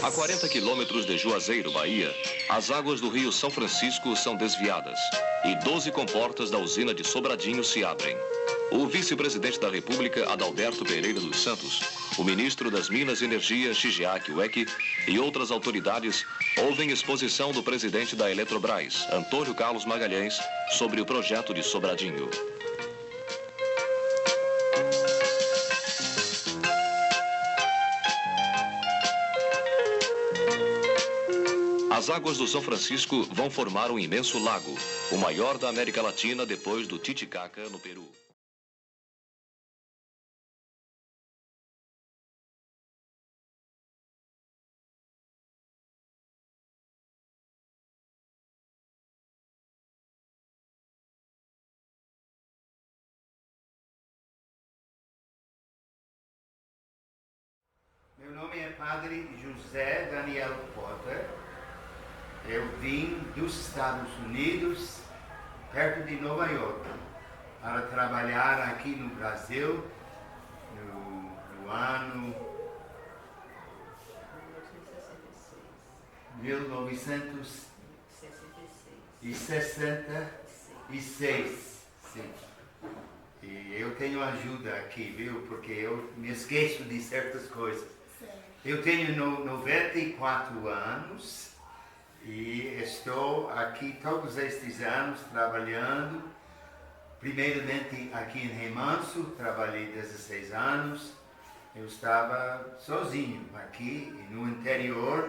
A 40 quilômetros de Juazeiro, Bahia, as águas do rio São Francisco são desviadas e 12 comportas da usina de Sobradinho se abrem. O vice-presidente da República, Adalberto Pereira dos Santos, o ministro das Minas e Energia, Shigeaki Ueki, e outras autoridades ouvem exposição do presidente da Eletrobras, Antônio Carlos Magalhães, sobre o projeto de Sobradinho. As águas do São Francisco vão formar um imenso lago, o maior da América Latina depois do Titicaca, no Peru. Meu nome é Padre José Daniel Potter. Eu vim dos Estados Unidos, perto de Nova York, para trabalhar aqui no Brasil no ano 1966. Sim. E eu tenho ajuda aqui, viu? Porque eu me esqueço de certas coisas. Eu tenho 94 anos e estou aqui todos estes anos trabalhando. Primeiramente aqui em Remanso, trabalhei 16 anos. Eu estava sozinho aqui no interior.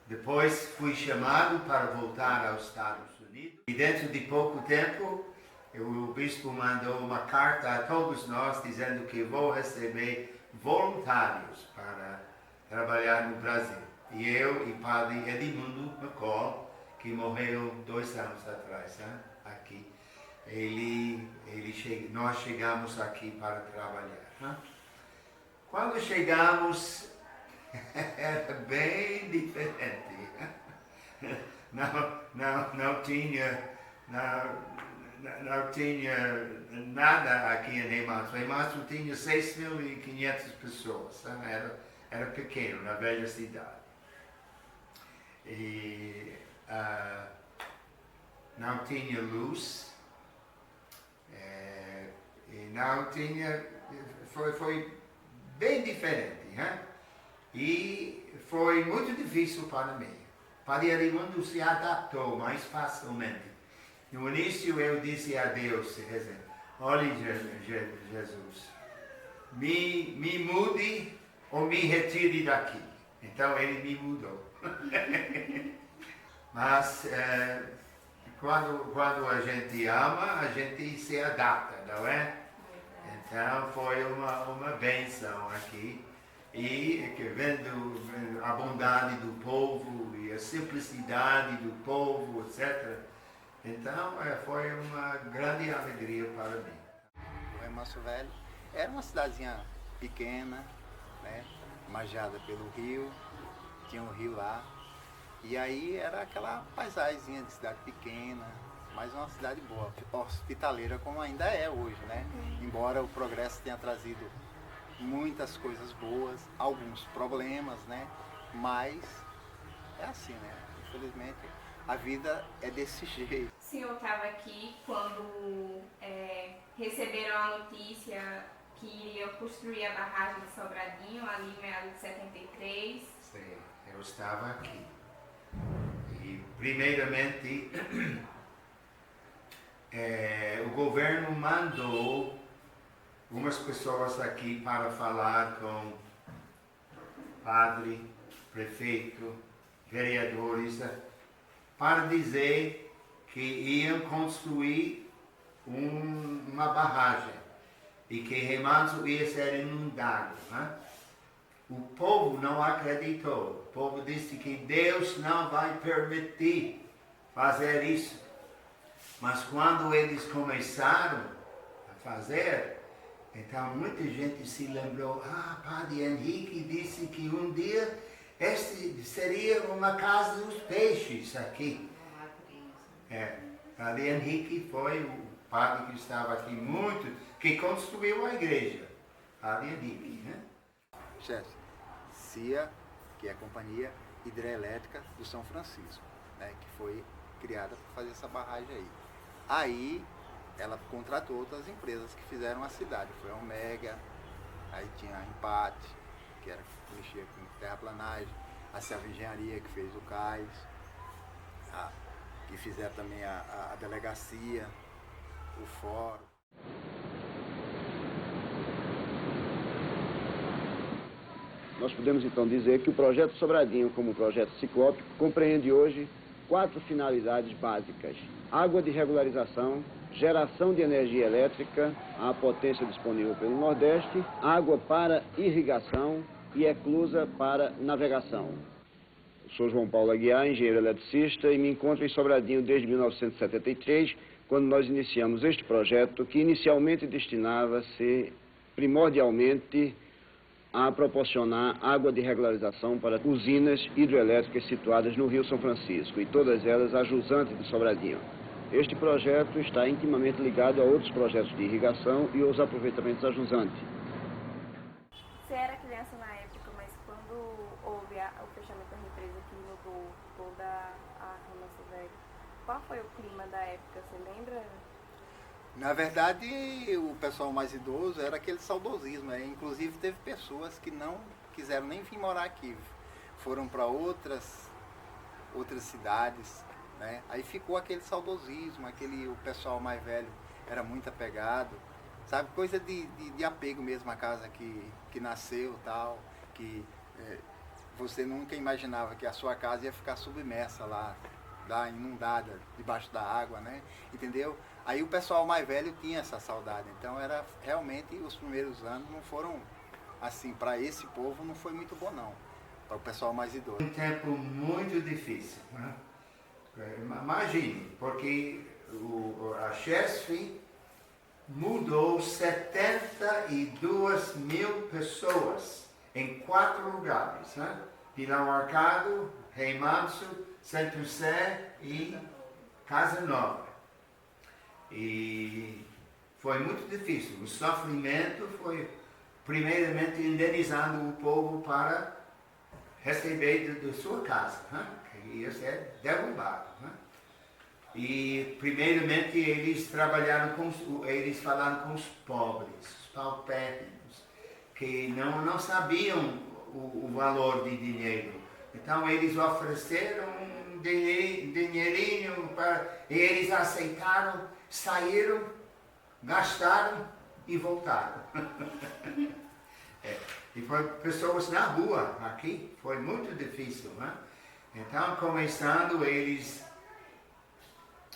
Depois fui chamado para voltar aos Estados Unidos. E dentro de pouco tempo, o bispo mandou uma carta a todos nós dizendo que vou receber voluntários para trabalhar no Brasil. E eu e Padre Edmundo McCall, que morreu 2 anos atrás, né? Aqui, nós chegamos aqui para trabalhar. Né? Quando chegamos, era bem diferente. Não tinha nada aqui em Remanso. Remanso tinha 6.500 pessoas. Né? Era pequeno, na velha cidade. E não tinha luz. E não tinha... Foi bem diferente. Né? E foi muito difícil para mim. Padre Edmundo se adaptou mais facilmente. No início eu disse a Deus, olha Jesus, me mude ou me retire daqui. Então ele me mudou. Mas quando a gente ama, a gente se adapta, não é? Então foi uma bênção aqui. E vendo a bondade do povo e a simplicidade do povo, etc. Então foi uma grande alegria para mim. O Remanso Velho era uma cidadezinha pequena, né, margeada pelo rio, tinha um rio lá. E aí era aquela paisagemzinha de cidade pequena, mas uma cidade boa, hospitaleira como ainda é hoje, né? Embora o progresso tenha trazido muitas coisas boas, alguns problemas, né? Mas é assim, né? Infelizmente a vida é desse jeito. O senhor estava aqui quando receberam a notícia que iriam construir a barragem de Sobradinho, ali em meados de 73. Sim, eu estava aqui. E primeiramente o governo mandou umas pessoas aqui para falar com padre, prefeito, vereadores, para dizer que iam construir uma barragem e que Remanso ia ser inundado. Né? O povo não acreditou. O povo disse que Deus não vai permitir fazer isso. Mas quando eles começaram a fazer, então muita gente se lembrou, Padre Henrique disse que um dia este seria uma casa dos peixes aqui. Padre Henrique foi o padre que estava aqui muito, que construiu a igreja. a linha DIC, né? Chefe, CIA, que é a Companhia Hidrelétrica do São Francisco, né, que foi criada para fazer essa barragem aí. Aí ela contratou outras empresas que fizeram a cidade. Foi a Omega, aí tinha a Empate, que era que mexia com terraplanagem, a Selva Engenharia, que fez o cais, que fizeram também a delegacia, o fórum. Nós podemos então dizer que o projeto Sobradinho, como projeto ciclópico, compreende hoje 4 finalidades básicas: água de regularização, geração de energia elétrica, a potência disponível pelo Nordeste, água para irrigação e eclusa para navegação. Eu sou João Paulo Aguiar, engenheiro eletricista, e me encontro em Sobradinho desde 1973, quando nós iniciamos este projeto, que inicialmente destinava-se primordialmente a proporcionar água de regularização para usinas hidroelétricas situadas no Rio São Francisco, e todas elas a jusante de Sobradinho. Este projeto está intimamente ligado a outros projetos de irrigação e aos aproveitamentos a jusante. Você era criança na época, mas quando houve o fechamento da represa que mudou toda a Remanso Velho, qual foi o clima da época, você lembra? Na verdade, o pessoal mais idoso era aquele saudosismo, né? Inclusive teve pessoas que não quiseram nem vir morar aqui, foram para outras cidades, né? Aí ficou aquele saudosismo, o pessoal mais velho era muito apegado, sabe? Coisa de apego mesmo à casa que nasceu, tal, que você nunca imaginava que a sua casa ia ficar submersa lá, inundada, debaixo da água, né? Entendeu? Aí o pessoal mais velho tinha essa saudade. Então era realmente, os primeiros anos não foram assim, para esse povo não foi muito bom não, para o pessoal mais idoso. Um tempo muito difícil, né? Imagine, porque a Chesf mudou 72 mil pessoas em 4 lugares, né? Pilão Arcado, Rei Manso, Centro Sé e Casa Nova. E foi muito difícil. O sofrimento foi, primeiramente, indenizando o povo para receber de sua casa, né? Que ia ser derrubado, né? E, primeiramente, eles falaram com os pobres, os paupérrimos, que não sabiam o valor de dinheiro. Então, eles ofereceram um dinheirinho e eles aceitaram, saíram, gastaram e voltaram. E foi pessoas na rua aqui, foi muito difícil, né? Então, começando, eles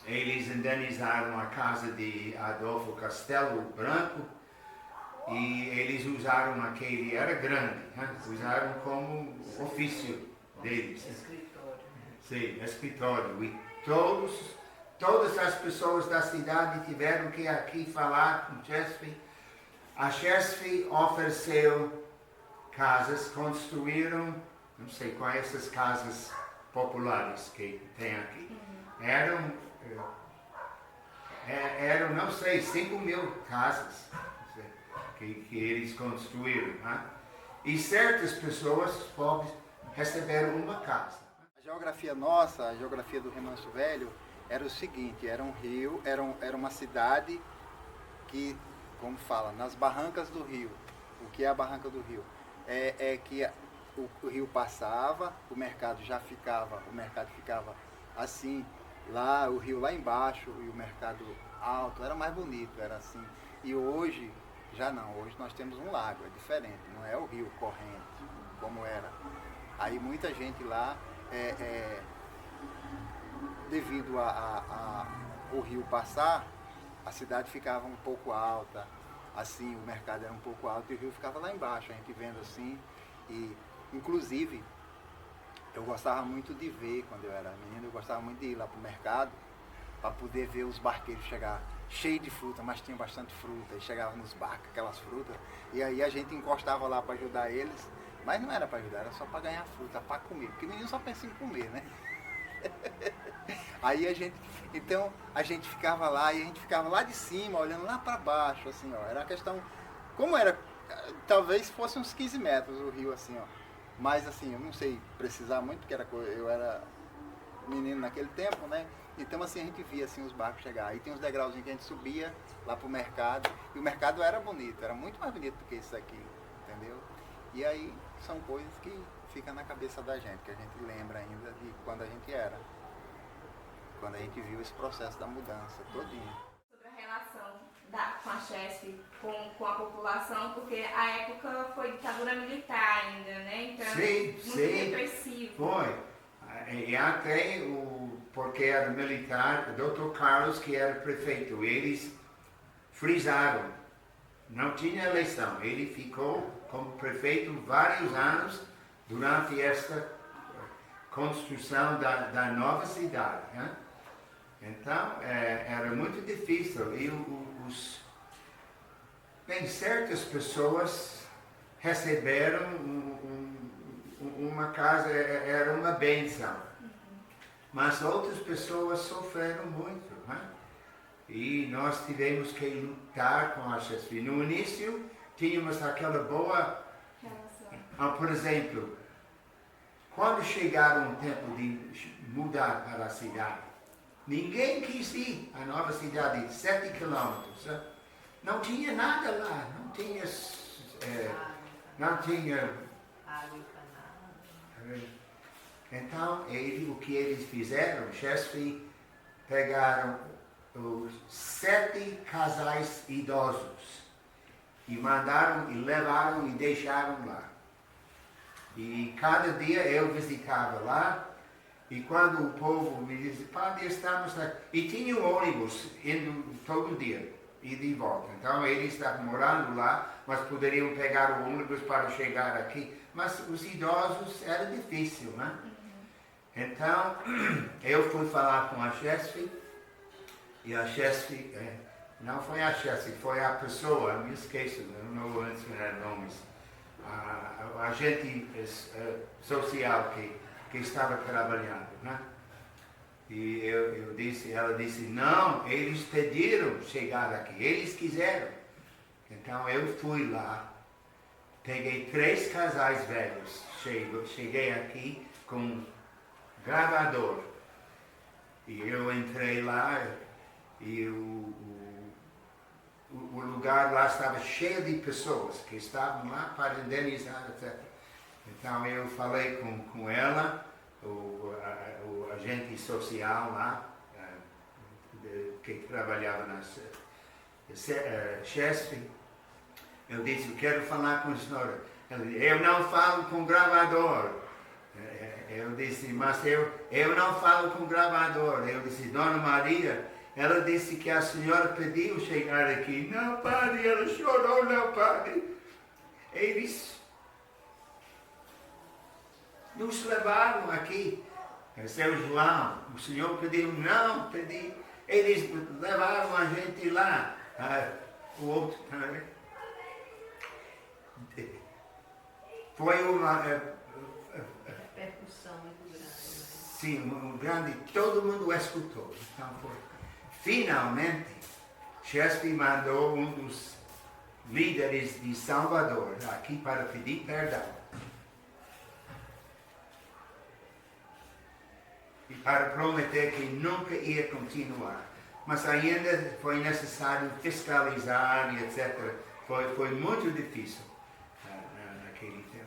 indenizaram a casa de Adolfo Castelo Branco e eles usaram aquele, era grande, né? Usaram como ofício deles. Escritório. Sim, escritório. E todas as pessoas da cidade tiveram que aqui falar com Chesf. A Chesf ofereceu casas, construíram, não sei quais essas casas populares que tem aqui. Eram, não sei, 5 mil casas que eles construíram, né? E certas pessoas pobres receberam uma casa. A geografia nossa, a geografia do Remanso Velho, era o seguinte: era um rio, era uma cidade que, como fala, nas barrancas do rio. O que é a barranca do rio? É que o rio passava, o mercado ficava assim, lá, o rio lá embaixo e o mercado alto, era mais bonito, era assim. E hoje, já não, hoje nós temos um lago, é diferente, não é o rio corrente, como era. Aí muita gente lá, devido ao rio passar, a cidade ficava um pouco alta, assim, o mercado era um pouco alto e o rio ficava lá embaixo, a gente vendo assim. E, inclusive, eu gostava muito de ver, quando eu era menino, eu gostava muito de ir lá pro mercado para poder ver os barqueiros chegar cheio de fruta, mas tinha bastante fruta, e chegava nos barcos, aquelas frutas, e aí a gente encostava lá para ajudar eles, mas não era para ajudar, era só para ganhar fruta, para comer, porque menino só pensa em comer, né? Aí a gente ficava lá, e a gente ficava lá de cima, olhando lá para baixo, assim, ó, era uma questão, como era Talvez fosse uns 15 metros o rio assim, ó. Mas assim, eu não sei precisar muito, porque eu era menino naquele tempo, né? Então assim, a gente via assim, os barcos chegar. Aí tem uns degrauzinhos que a gente subia lá pro mercado. E o mercado era bonito, era muito mais bonito do que isso aqui, entendeu? E aí são coisas que ficam na cabeça da gente, que a gente lembra ainda de quando a gente era. Quando a gente viu esse processo da mudança todinho. Sobre a relação com a Chesf, com a população, porque a época foi ditadura militar ainda, né? Então Sim, muito sim. repressivo. Foi. E até porque era militar, o Dr. Carlos, que era prefeito, eles frisaram. Não tinha eleição. Ele ficou como prefeito vários anos durante esta construção da nova cidade. Né? Então, era muito difícil. E bem, certas pessoas receberam uma casa, era uma bênção. Mas outras pessoas sofreram muito. Né? E nós tivemos que lutar com a Chesf. No início, tínhamos aquela boa relação. Por exemplo, quando chegaram o tempo de mudar para a cidade, ninguém quis ir à nova cidade de 7 quilômetros. Né? Não tinha nada lá, não tinha água encanada. Então, o que eles fizeram, Chesf, pegaram os 7 casais idosos e mandaram e levaram e deixaram lá. E cada dia eu visitava lá. E quando o povo me dizia, padre, estamos aqui. E tinha um ônibus indo todo dia, e de volta. Então eles estavam morando lá, mas poderiam pegar o ônibus para chegar aqui. Mas os idosos era difícil, né? Então eu fui falar com a Chesf, e a Chesf, não foi a Chesf, foi a pessoa, me esqueço, eu não vou mencionar nomes, a agente social que estava trabalhando, né? E ela disse, não, eles pediram chegar aqui, eles quiseram. Então eu fui lá, peguei 3 casais velhos, cheguei aqui com um gravador. E eu entrei lá e o lugar lá estava cheio de pessoas que estavam lá para indenizar, etc. Então eu falei com ela, o agente social lá, que trabalhava na Chesf. Eu disse, eu quero falar com a senhora. Ela disse, eu não falo com gravador. Eu disse, mas eu não falo com gravador. Eu disse, Dona Maria, ela disse que a senhora pediu chegar aqui. Não, padre, ela chorou, não, padre. Eles nos levaram aqui. Seu João, o senhor pediu, não, pedi. Eles levaram a gente lá. O outro também. Foi uma repercussão muito grande. Sim, um grande, todo mundo escutou. Então foi. Finalmente, Chesf mandou um dos líderes de Salvador aqui para pedir perdão. E para prometer que nunca ia continuar. Mas ainda foi necessário fiscalizar e etc. Foi muito difícil naquele tempo.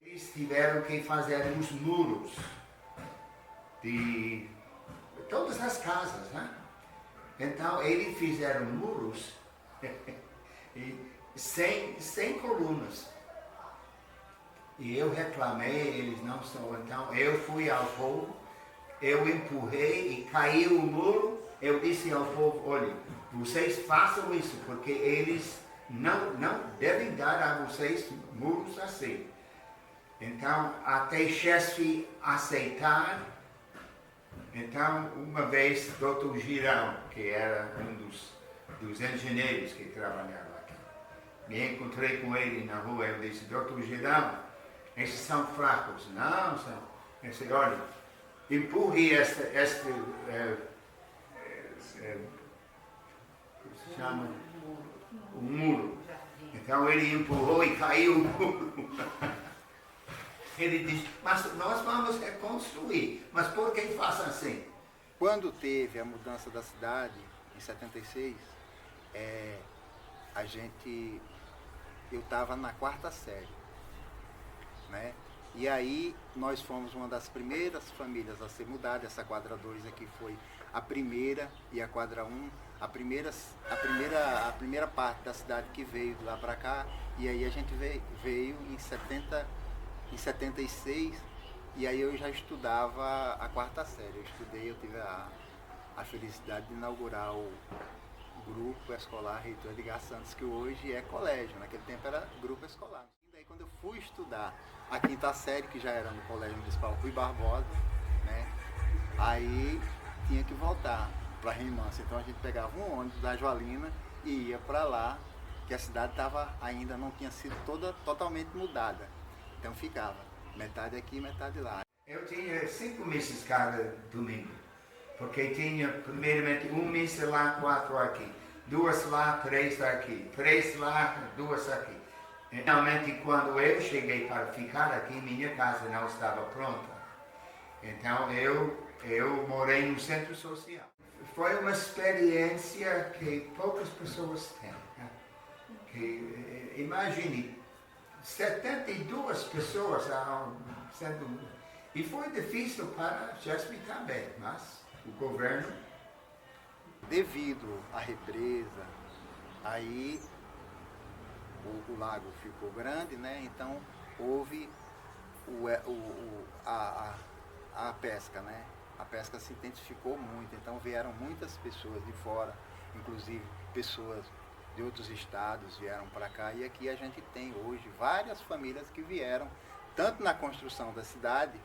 Eles tiveram que fazer os muros de todas as casas, né? Então eles fizeram muros sem colunas. E eu reclamei, eles não são. Então eu fui ao povo, eu empurrei e caiu o muro. Eu disse ao povo, olha, vocês façam isso, porque eles não devem dar a vocês muros assim. Então, até Chesf aceitar. Então, uma vez, Dr. Girão, que era um dos engenheiros que trabalhava aqui, me encontrei com ele na rua. Eu disse, Dr. Girão, esses são fracos. Não, são. Eu disse, olha, empurre o muro. Então ele empurrou e caiu o muro. Ele disse, mas nós vamos reconstruir. Mas por que faça assim? Quando teve a mudança da cidade, em 76, eu estava na 4ª série, né? E aí nós fomos uma das primeiras famílias a ser mudada. Essa quadra 2 aqui foi a primeira, e a quadra 1, a primeira parte da cidade que veio de lá para cá. E aí a gente veio em 76, e aí eu já estudava a 4ª série. Eu tive a felicidade de inaugurar o grupo escolar Reitor Edgar Santos, que hoje é colégio, naquele tempo era grupo escolar. E daí quando eu fui estudar a 5ª série, que já era no Colégio Municipal Rui Barbosa, né, aí tinha que voltar para Reimância. Então a gente pegava um ônibus da Joalina e ia para lá, que a cidade ainda não tinha sido totalmente mudada. Então ficava metade aqui, metade lá. Eu tinha 5 missas cada domingo, porque tinha primeiramente 1 missa lá, 4 aqui, 2 lá, 3 aqui, 3 lá, 2 aqui. Finalmente, quando eu cheguei para ficar aqui, minha casa não estava pronta. Então eu morei no centro social. Foi uma experiência que poucas pessoas têm. Né? Imagine, 72 pessoas sendo... E foi difícil para Jasper também, mas o governo... Devido à represa, aí o lago ficou grande, né? Então houve a pesca, né? A pesca se intensificou muito, então vieram muitas pessoas de fora, inclusive pessoas de outros estados vieram para cá, e aqui a gente tem hoje várias famílias que vieram, tanto na construção da cidade,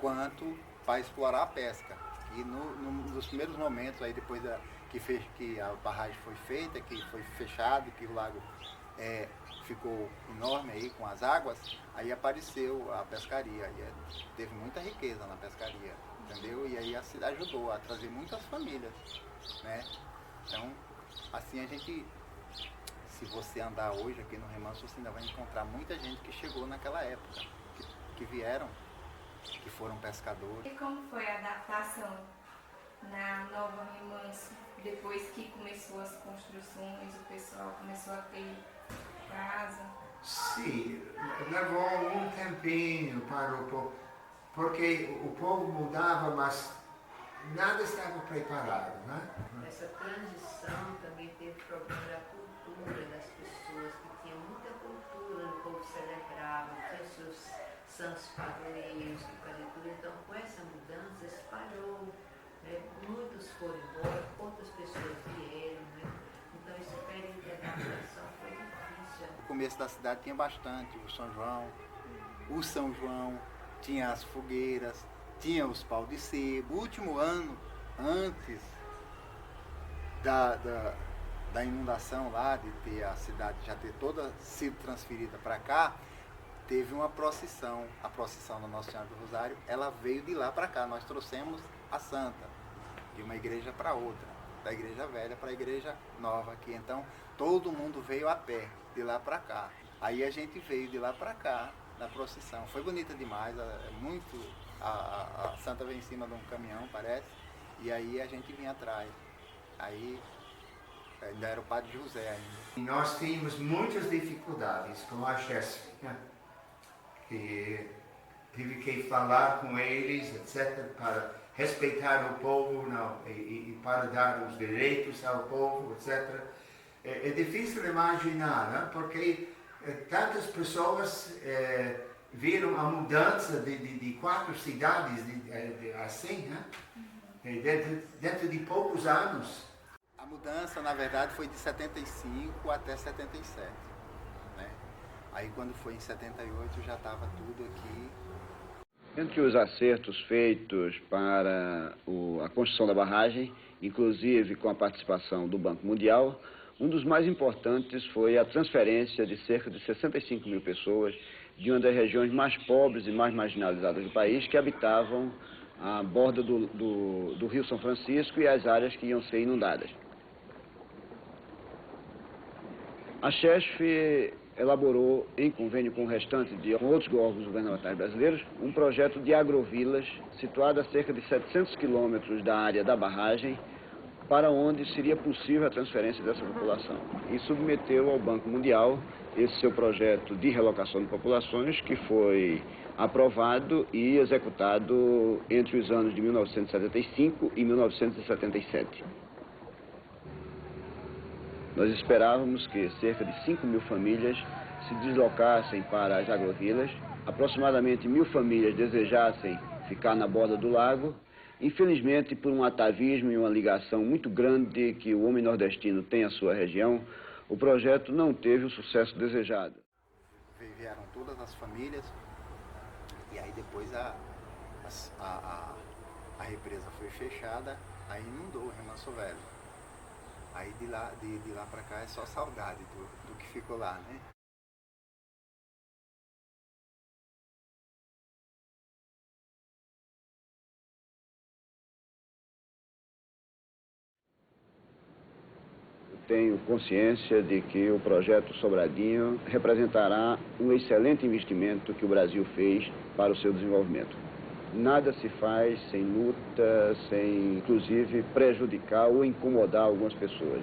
quanto para explorar a pesca. E nos primeiros momentos, aí depois que a barragem foi feita, que foi fechado, que o lago ficou enorme aí com as águas, aí apareceu a pescaria, e teve muita riqueza na pescaria, entendeu? E aí a cidade ajudou a trazer muitas famílias, né? Então, assim a gente, se você andar hoje aqui no Remanso, você ainda vai encontrar muita gente que chegou naquela época, que vieram, que foram pescadores. E como foi a adaptação na Nova Remanso, depois que começou as construções, o pessoal começou a ter casa? Sim, levou um tempinho para o povo, porque o povo mudava, mas nada estava preparado, né? Essa transição também teve problema da cultura das pessoas, que tinha muita cultura, o povo celebrava, tinha seus santos padroeiros, que fazia tudo. Então, com essa mudança, espalhou, né? Muitos foram embora, outras pessoas vieram, né? Então, esse período de adaptação foi difícil. No começo da cidade tinha bastante o São João, tinha as fogueiras, tinha os pau de sebo. O último ano, antes da inundação lá, de ter a cidade já ter toda sido transferida para cá, teve uma procissão, a procissão da Nossa Senhora do Rosário, ela veio de lá para cá. Nós trouxemos a Santa, de uma igreja para outra, da igreja velha para a igreja nova aqui. Então, todo mundo veio a pé, de lá para cá. Aí a gente veio de lá para cá, na procissão. Foi bonita demais, a Santa veio em cima de um caminhão, parece, e aí a gente vinha atrás. Aí ainda era o Padre José ainda. E nós tínhamos muitas dificuldades com a Chesf, né? Que tive que falar com eles, etc., para respeitar o povo, não, e para dar os direitos ao povo, etc. É difícil imaginar, né? Porque tantas pessoas viram a mudança de 4 cidades assim, né? Dentro de poucos anos. A mudança, na verdade, foi de 75 até 77. Né? Aí, quando foi em 78, já estava tudo aqui. Entre os acertos feitos para a construção da barragem, inclusive com a participação do Banco Mundial, um dos mais importantes foi a transferência de cerca de 65 mil pessoas de uma das regiões mais pobres e mais marginalizadas do país, que habitavam a borda do Rio São Francisco e as áreas que iam ser inundadas. A CHESF elaborou, em convênio com o restante de outros órgãos governamentais brasileiros, um projeto de agrovilas situado a cerca de 700 quilômetros da área da barragem, para onde seria possível a transferência dessa população. E submeteu ao Banco Mundial esse seu projeto de relocação de populações, que foi aprovado e executado entre os anos de 1975 e 1977. Nós esperávamos que cerca de 5.000 famílias se deslocassem para as agrovilas, aproximadamente 1.000 famílias desejassem ficar na borda do lago. Infelizmente, por um atavismo e uma ligação muito grande que o homem nordestino tem à sua região, o projeto não teve o sucesso desejado. Vieram todas as famílias e aí depois a represa foi fechada, aí inundou o Remanso Velho. Aí de lá para cá é só saudade do que ficou lá, né? Tenho consciência de que o projeto Sobradinho representará um excelente investimento que o Brasil fez para o seu desenvolvimento. Nada se faz sem luta, sem, inclusive, prejudicar ou incomodar algumas pessoas.